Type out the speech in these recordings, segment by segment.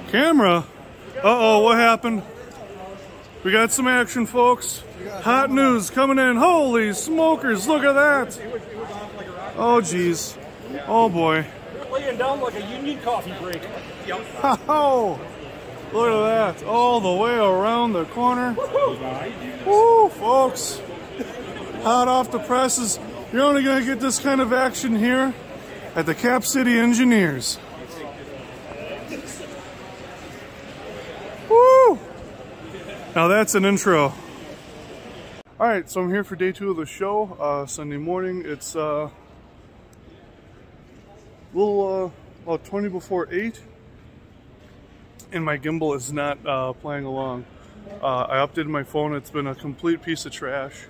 Camera? Uh-oh, what happened? We got some action, folks. Hot news coming in. Holy smokers, look at that. Oh, geez. Oh, boy. We're laying down like a union coffee break. Yep. Oh, look at that. All the way around the corner. Woo, folks. Hot off the presses. You're only going to get this kind of action here at the Cap City Engineers. Woo! Now that's an intro. Alright, so I'm here for day 2 of the show, Sunday morning. It's a little, about 20 before 8, and my gimbal is not playing along. I updated my phone. It's been a complete piece of trash.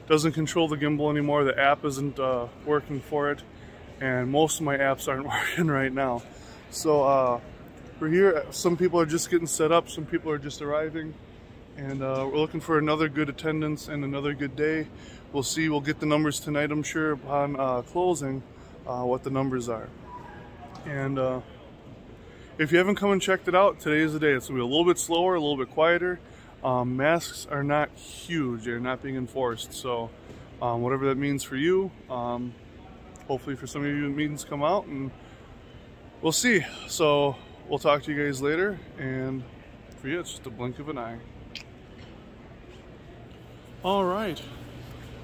Doesn't control the gimbal anymore. The app isn't working for it, and most of my apps aren't working right now. So we're here. Some people are just getting set up, some people are just arriving, and we're looking for another good attendance and another good day. We'll see. We'll get the numbers tonight, I'm sure, upon closing, what the numbers are. And if you haven't come and checked it out, today is the day. It's going to be a little bit slower, a little bit quieter. Masks are not huge. They're not being enforced. So whatever that means for you, hopefully for some of you it means come out, and we'll see. So we'll talk to you guys later, and for you it's just a blink of an eye. Alright,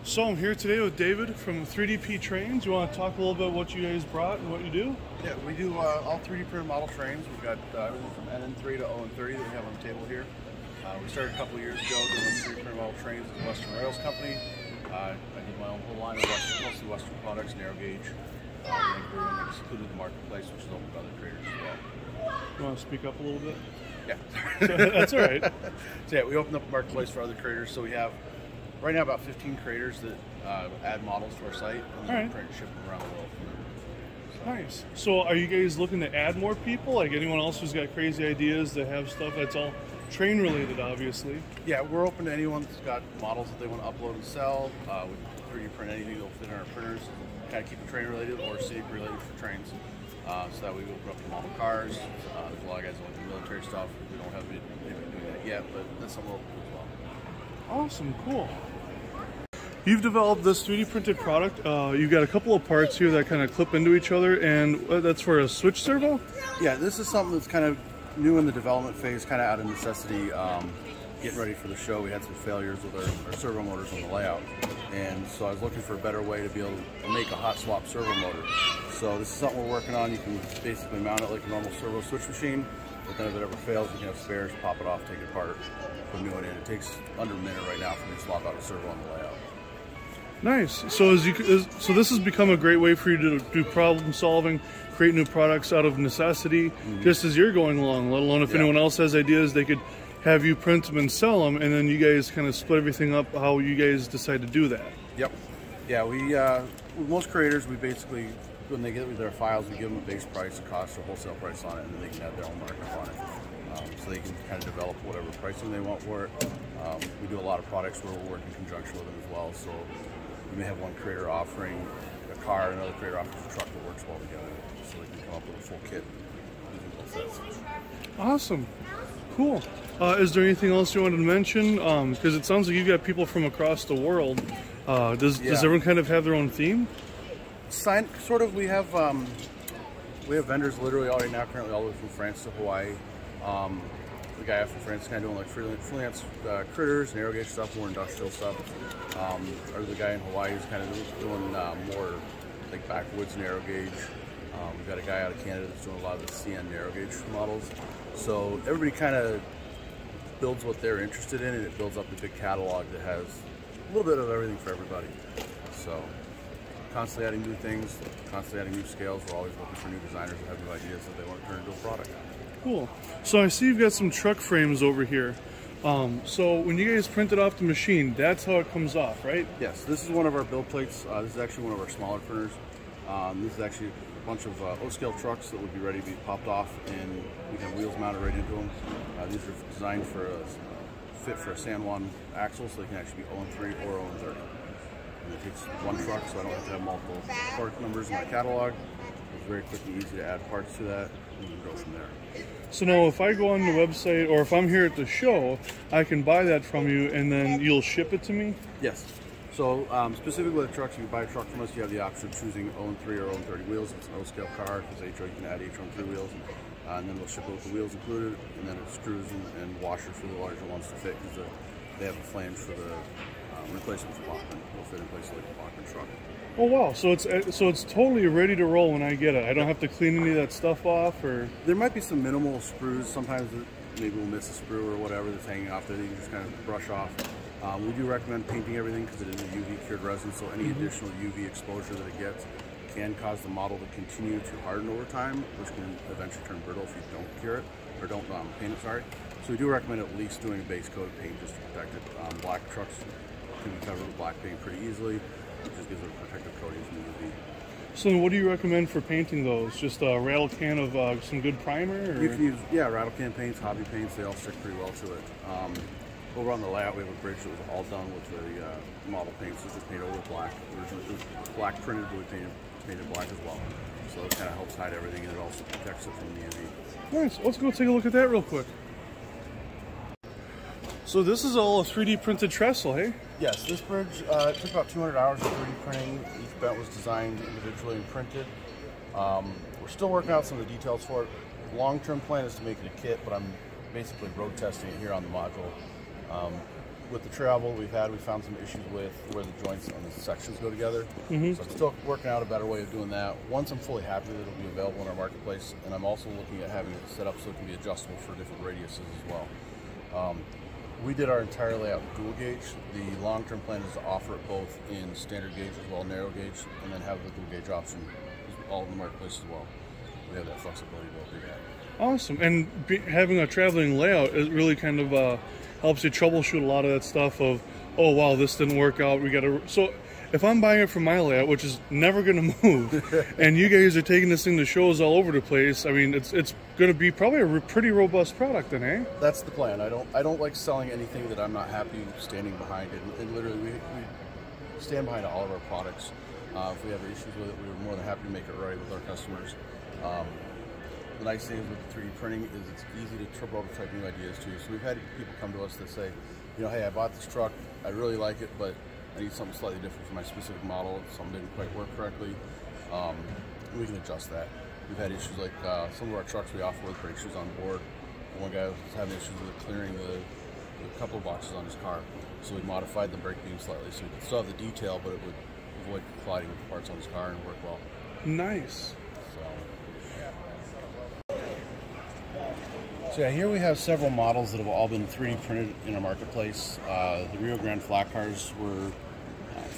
so I'm here today with David from 3DP Trains. You want to talk a little bit about what you guys brought and what you do? Yeah, we do all 3D printed model trains. We've got everything from NN3 to ON30 that we have on the table here. We started a couple of years ago doing 3D printed model trains at the Western Rails Company. I did my own whole line of mostly Western products, narrow gauge. And it's included the marketplace, which is open to other traders as well. You want to speak up a little bit? Yeah. That's all right. So yeah, we opened up the marketplace for other traders. So we have right now about 15 creators that add models to our site, and then print and ship them around the world. Nice. So are you guys looking to add more people? Like anyone else who's got crazy ideas to have stuff that's all train related, obviously? Yeah, we're open to anyone that's got models that they want to upload and sell. We 3D print anything that'll fit in our printers, kind of keep it train related or city related for trains. So that we open up the model cars. There's a lot of guys that want to do military stuff. We don't have anybody doing that yet, but that's something we'll open as well. Awesome, cool. You've developed this 3D printed product. You've got a couple of parts here that kind of clip into each other, and that's for a switch servo? Yeah, this is something that's kind of new in the development phase, kind of out of necessity. Getting ready for the show, we had some failures with our servo motors on the layout, and so I was looking for a better way to be able to make a hot swap servo motor. So this is something we're working on. You can basically mount it like a normal servo switch machine, but then if it ever fails, you can have spares, pop it off, take it apart, put a new one in. It takes under a minute right now for me to swap out a servo on the layout. Nice. So so this has become a great way for you to do problem solving, create new products out of necessity, just as you're going along, let alone if anyone else has ideas, they could have you print them and sell them, and then you guys kind of split everything up how you guys decide to do that. Yep. Yeah, with most creators, we basically, when they get their files, we give them a base price, a cost, or wholesale price on it, and then they can add their own markup on it. So they can kind of develop whatever pricing they want for it. We do a lot of products where we'll work in conjunction with them as well. So we may have one creator offering a car, another creator offers a truck that works well together. So they can come up with a full kit using both sets. Awesome. Cool. Is there anything else you wanted to mention? Because it sounds like you've got people from across the world. Does everyone kind of have their own theme? Sort of. We have vendors literally all right now, currently all the way from France to Hawaii. The guy from France is kind of doing like freelance critters, narrow gauge stuff, more industrial stuff. Or the guy in Hawaii is kind of doing more like backwoods narrow gauge. We've got a guy out of Canada that's doing a lot of the CN narrow gauge models. So everybody kind of builds what they're interested in, and it builds up a big catalog that has a little bit of everything for everybody. So constantly adding new things, constantly adding new scales. We're always looking for new designers that have new ideas that they want to turn into a product. Cool. So I see you've got some truck frames over here. So when you guys print it off the machine, that's how it comes off, right? Yes, this is one of our build plates. This is actually one of our smaller printers. This is actually a bunch of O-scale trucks that would be ready to be popped off, and we have wheels mounted right into them. These are designed for fit for a San Juan axle, so they can actually be ON3 or ON30. And it takes one truck, so I don't have to have multiple part numbers in my catalog. it's very quick and easy to add parts to that, and you can go from there. So now if I go on the website, or if I'm here at the show, I can buy that from you and then you'll ship it to me? Yes. So specifically with trucks, if you buy a truck from us, you have the option of choosing own 3 or own 30 wheels. If it's an O-scale car, if it's HO, you can add HO and 3 wheels. And then we'll ship it with the wheels included, and then it screws and washers for the larger ones to fit, because they have a flange for the replacement for Bachman. Will fit in place like a Bachman truck. Oh wow! So it's totally ready to roll when I get it. I don't have to clean any of that stuff off, or there might be some minimal screws. Sometimes maybe we'll miss a screw or whatever that's hanging off there that you can just kind of brush off. We do recommend painting everything because it is a UV cured resin, so any additional UV exposure that it gets can cause the model to continue to harden over time, which can eventually turn brittle if you don't cure it, or don't paint it, sorry. So we do recommend at least doing a base coat of paint just to protect it. Black trucks can be covered with black paint pretty easily. It just gives it a protective coating from the UV. So then what do you recommend for painting those? Just a rattle can of some good primer? Or? You can use, rattle can paints, hobby paints, they all stick pretty well to it. Over on the layout, we have a bridge that was all done with the model paints. It's just painted over black. Originally it was black printed, but we painted black as well. So it kind of helps hide everything, and it also protects it from the UV. Nice. Let's go take a look at that real quick. So this is all a 3D printed trestle, hey? Yes, this bridge took about 200 hours of 3D printing. Each bent was designed individually and printed. We're still working out some of the details for it. Long-term plan is to make it a kit, but I'm basically road testing it here on the module. With the travel we found some issues with where the joints and the sections go together. So I'm still working out a better way of doing that. Once I'm fully happy that it'll be available in our marketplace, and I'm also looking at having it set up so it can be adjustable for different radiuses as well. We did our entire layout dual gauge. The long-term plan is to offer it both in standard gauge as well as narrow gauge, and then have the dual gauge option all in the marketplace as well. We have that flexibility built in. Awesome. And having a traveling layout, it really kind of helps you troubleshoot a lot of that stuff of, oh wow, this didn't work out, we gotta. So if I'm buying it from my layout, which is never gonna move, and you guys are taking this thing to shows all over the place, I mean, it's gonna be probably a pretty robust product then, eh? That's the plan. I don't like selling anything that I'm not happy standing behind it. And literally, we stand behind all of our products. If we have issues with it, we're more than happy to make it right with our customers. The nice thing with the 3D printing is it's easy to prototype new ideas too. So we've had people come to us that say, you know, hey, I bought this truck, I really like it, but I need something slightly different for my specific model. Something didn't quite work correctly. We can adjust that. We've had issues like some of our trucks we offer with brake shoes on board. One guy was having issues with clearing the couple of boxes on his car. So we modified the brake beam slightly so we could still have the detail, but it would avoid colliding with parts on his car and work well. Nice. So yeah, here we have several models that have all been 3D printed in our marketplace. The Rio Grande flat cars were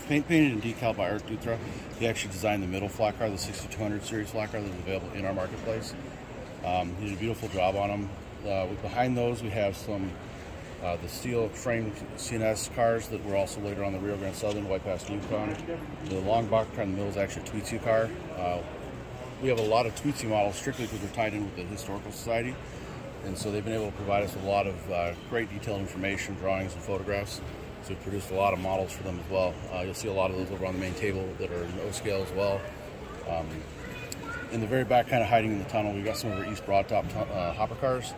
painted and decaled by Art Dutra. He actually designed the middle flat car, the 6200 series flat car that's available in our marketplace. He did a beautiful job on them. Behind those we have some the steel framed CNS cars that were also later on the Rio Grande Southern, White Pass Yukon. The long box car in the middle is actually a Tweetsie car. We have a lot of Tweetsie models strictly because they're tied in with the Historical Society. And so they've been able to provide us a lot of great detailed information, drawings, and photographs. So we've produced a lot of models for them as well. You'll see a lot of those over on the main table that are in O-scale as well. In the very back, kind of hiding in the tunnel, we've got some of our East Broad Top hopper cars.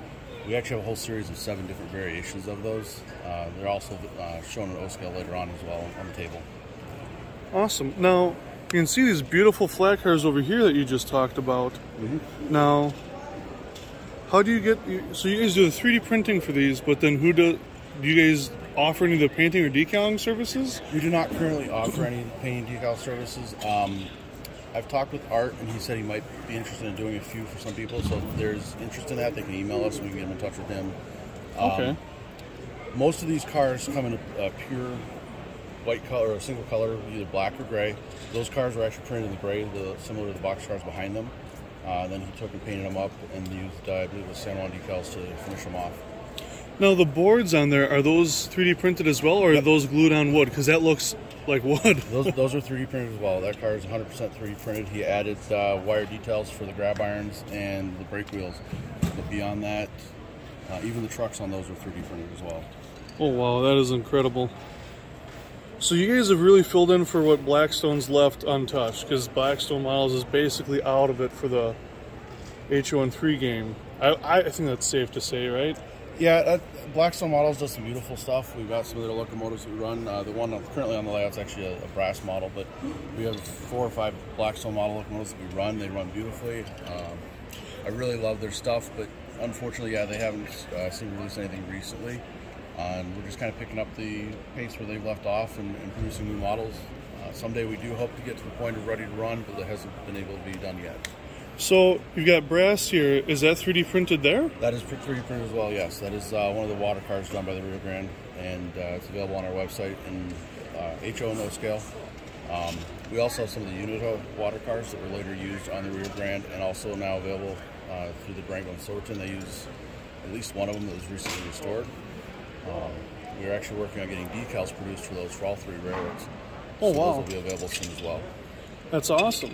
We actually have a whole series of 7 different variations of those. They're also shown in O-scale later on as well on the table. Awesome. Now, you can see these beautiful flat cars over here that you just talked about. Now, how do you get, so you guys do the 3D printing for these, but then do you guys offer any of the painting or decaling services? We do not currently offer any painting decal services. I've talked with Art, and he said he might be interested in doing a few for some people, so if there's interest in that, they can email us and we can get them in touch with him. Okay. Most of these cars come in a pure white color or a single color, either black or gray. Those cars were actually printed in the gray, similar to the box cars behind them. Then he took and painted them up and used, I believe, with San Juan decals to finish them off. Now, the boards on there, are those 3D printed as well, or are those glued on wood? Because that looks like wood. Those are 3D printed as well. That car is 100% 3D printed. He added wire details for the grab irons and the brake wheels. But beyond that, even the trucks on those are 3D printed as well. Oh, wow, that is incredible. So you guys have really filled in for what Blackstone's left untouched, because Blackstone Models is basically out of it for the H1-3 game. I think that's safe to say, right? Yeah, Blackstone Models does some beautiful stuff. We've got some of their locomotives we run. The one currently on the layout is actually a brass model, but we have 4 or 5 Blackstone model locomotives that we run. They run beautifully. I really love their stuff, but unfortunately, yeah, they haven't seen release anything recently. And we're just kind of picking up the pace where they've left off and producing new models. Someday we do hope to get to the point of ready to run, but it hasn't been able to be done yet. So you've got brass here. Is that 3D printed there? That is 3D printed as well, yes. That is one of the water cars done by the Rio Grande, and it's available on our website in HO no scale. We also have some of the Unito water cars that were later used on the Rio Grande and also now available through the Durango and Silverton. They use at least one of them that was recently restored. We're actually working on getting decals produced for those for all 3 railroads. Oh, so wow. Those will be available soon as well. That's awesome.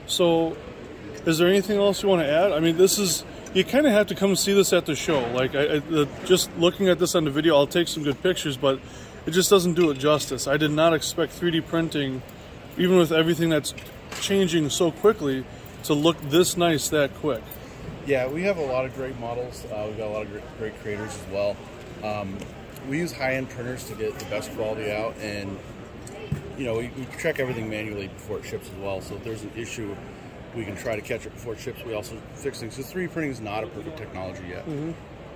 So is there anything else you want to add? I mean, this is, you kind of have to come see this at the show. Like, just looking at this on the video, I'll take some good pictures, but it just doesn't do it justice. I did not expect 3D printing, even with everything that's changing so quickly, to look this nice that quick. Yeah, we have a lot of great models. We've got a lot of great creators as well. We use high-end printers to get the best quality out, and you know, we check everything manually before it ships as well. So if there's an issue, we can try to catch it before it ships. We also fix things. So 3D printing is not a perfect technology yet,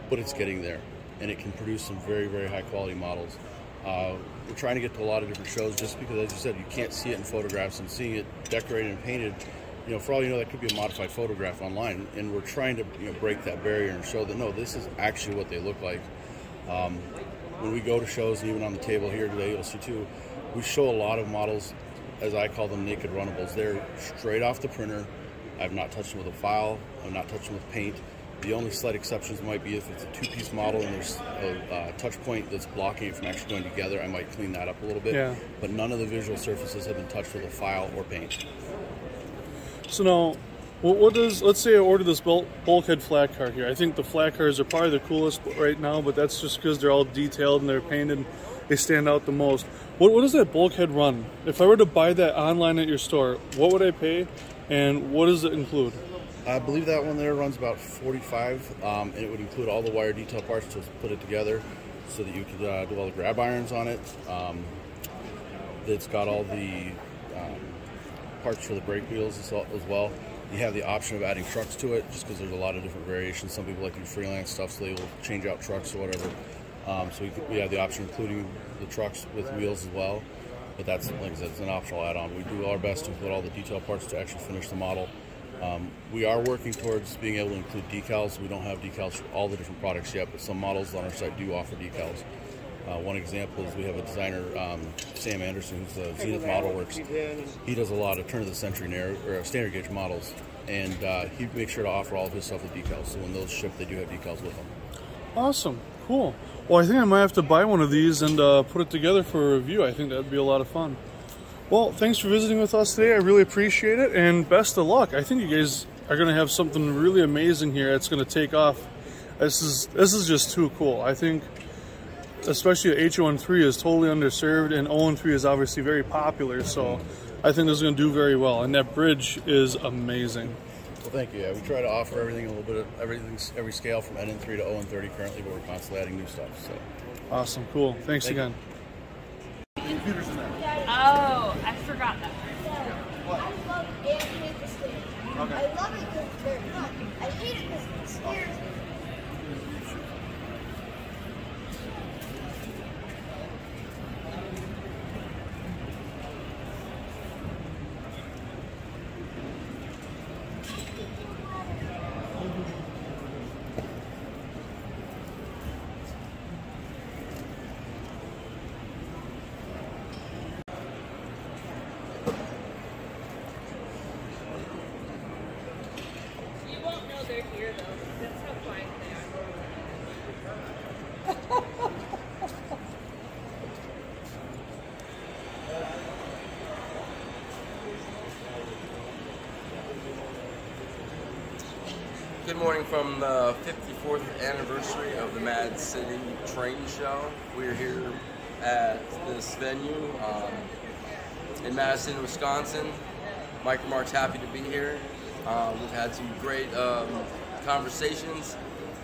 but it's getting there, and it can produce some very, very high-quality models. We're trying to get to a lot of different shows just because, as you said, you can't see it in photographs, and seeing it decorated and painted, you know, for all you know, that could be a modified photograph online, and we're trying to, you know, break that barrier and show that no, this is actually what they look like. When we go to shows, and even on the table here today, you'll see too, we show a lot of models, as I call them, naked runnables. They're straight off the printer. I've not touched them with a file. I've not touched them with paint. The only slight exceptions might be if it's a 2-piece model and there's a touch point that's blocking it from actually going together. I might clean that up a little bit. Yeah. But none of the visual surfaces have been touched with a file or paint. So now, what does, let's say I order this bulkhead flat car here. I think the flat cars are probably the coolest right now, but that's just because they're all detailed and they're painted. They stand out the most. What does that bulkhead run? If I were to buy that online at your store, what would I pay, and what does it include? I believe that one there runs about $45, and it would include all the wire detail parts to put it together so that you could do all the grab irons on it. It's got all the parts for the brake wheels as well. You have the option of adding trucks to it, just because there's a lot of different variations. Some people like to do freelance stuff, so they will change out trucks or whatever. So we have the option including the trucks with wheels as well. But that's, like I said, it's an optional add-on. We do our best to include all the detail parts to actually finish the model. We are working towards being able to include decals. We don't have decals for all the different products yet, but some models on our site do offer decals. One example is we have a designer, Sam Anderson, who's the Zenith Model Works. He does a lot of turn-of-the-century standard gauge models, and he makes sure to offer all of his stuff with decals. So when those ship, they do have decals with them. Awesome, cool. Well, I think I might have to buy one of these and put it together for a review. I think that'd be a lot of fun. Well, thanks for visiting with us today. I really appreciate it, and best of luck. I think you guys are going to have something really amazing here that's going to take off. This is just too cool. I think, especially H1-3 is totally underserved, and O-3 is obviously very popular, so I think this is going to do very well, and that bridge is amazing. Well, thank you. Yeah, we try to offer everything, a little bit of every scale from NN3 to ON30 currently, but we're constantly adding new stuff. So awesome, cool. Thanks again. Computers in there. Oh, I forgot that. I love it and hate the stairs. Okay. I love it because they're fun. I hate it because it scares me. They're here though. That's how quiet they are. Good morning from the 54th anniversary of the Mad City Trainshow. We're here at this venue in Madison, Wisconsin. Micromark's happy to be here. We've had some great conversations,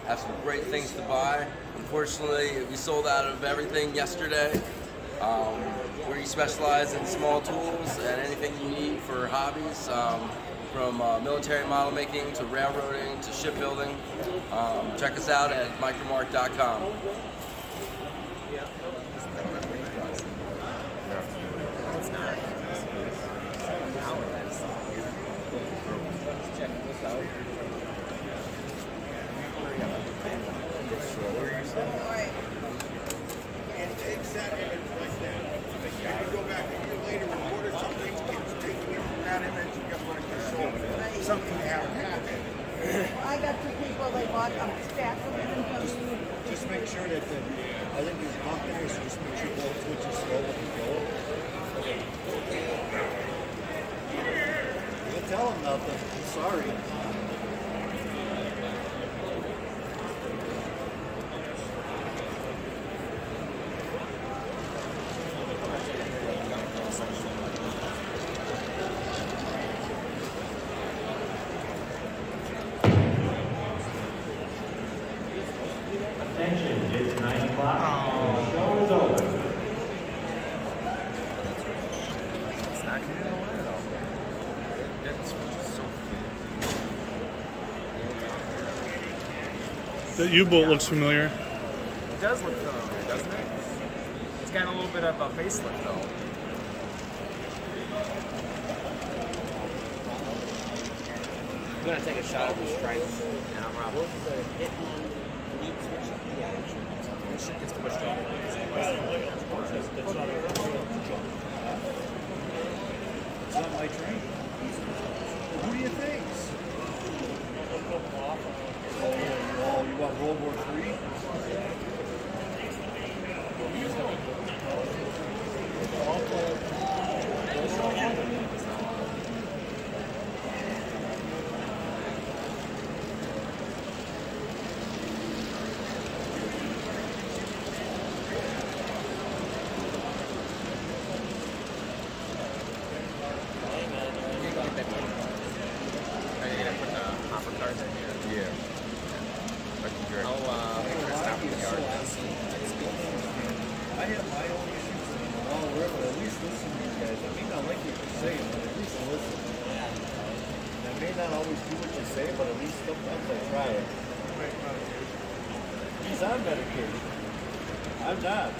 have some great things to buy. Unfortunately, we sold out of everything yesterday. We specialize in small tools and anything you need for hobbies, from military model making to railroading to shipbuilding. Check us out at micromark.com. Something happened. I got two people, they bought a stack of them. Just make sure that I think there's bump in there, so just make sure both switches slow when you go. You'll tell them nothing. I'm sorry. Attention, it's 9 o'clock. The show is over. It's not going to get away though. That switch is so cute. That U-bolt looks familiar. It does look familiar, doesn't it? It's got a little bit of a facelift though. I'm going to take a shot of the stripes. And I'm Rob. Shit gets pushed off. It's not my train. Who do you think? Oh, you want World War III? I have my own issues all over, but at least listen to you guys. I may not like what you're saying, but at least listen. And I may not always do what you say, but at least sometimes I try it. He's on medication. I'm not.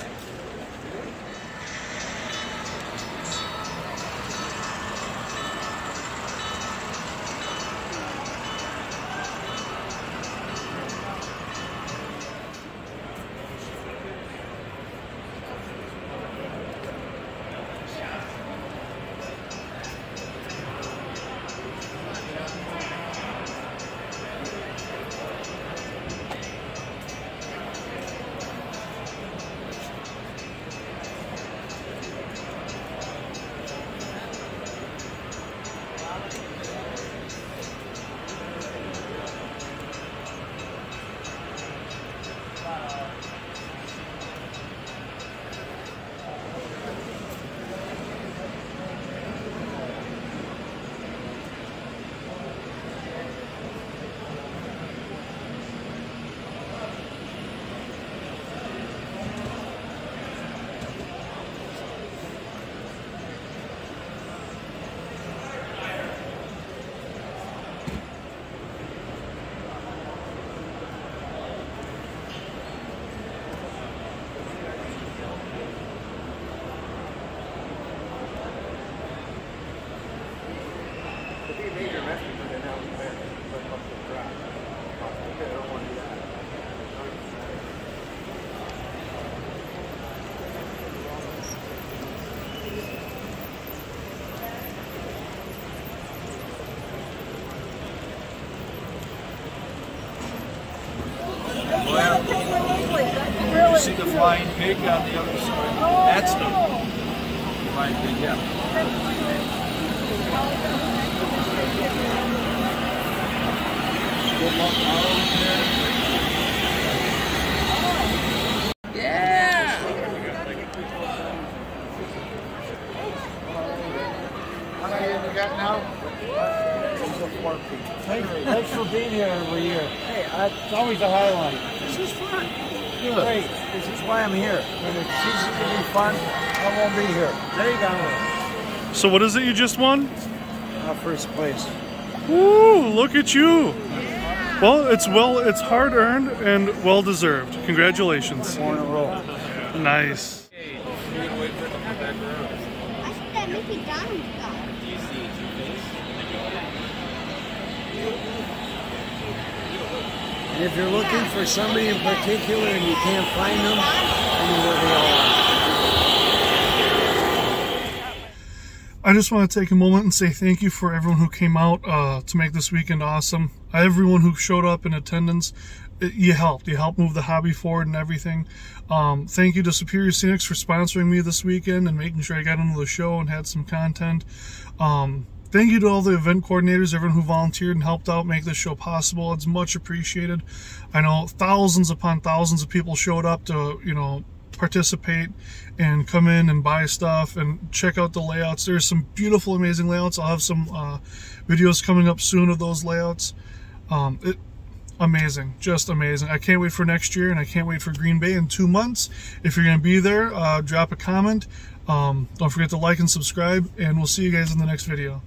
You see the flying pig on the other side? That's the flying pig, yeah. Good luck tomorrow. Yeah! How many have you got now? Thanks for being here every year. Hey, it's always a highlight. This is fun. Good. Great. This is why I'm here. When it ceases to be fun, I won't be here. There you go. So what is it you just won? First place. Woo! Look at you. Well, it's hard earned and well deserved. Congratulations. 4 in a row. Nice. I think that Mickey Donald got. And if you're looking for somebody in particular and you can't find them, I know where they all are. I just want to take a moment and say thank you for everyone who came out to make this weekend awesome. Everyone who showed up in attendance, you helped. You helped move the hobby forward and everything. Thank you to Superior Scenics for sponsoring me this weekend and making sure I got into the show and had some content. Thank you to all the event coordinators, everyone who volunteered and helped out make this show possible. It's much appreciated. I know thousands upon thousands of people showed up to, you know, participate and come in and buy stuff and check out the layouts. There's some beautiful, amazing layouts. I'll have some videos coming up soon of those layouts. Amazing, just amazing. I can't wait for next year, and I can't wait for Green Bay in 2 months. If you're going to be there, drop a comment. Don't forget to like and subscribe, and we'll see you guys in the next video.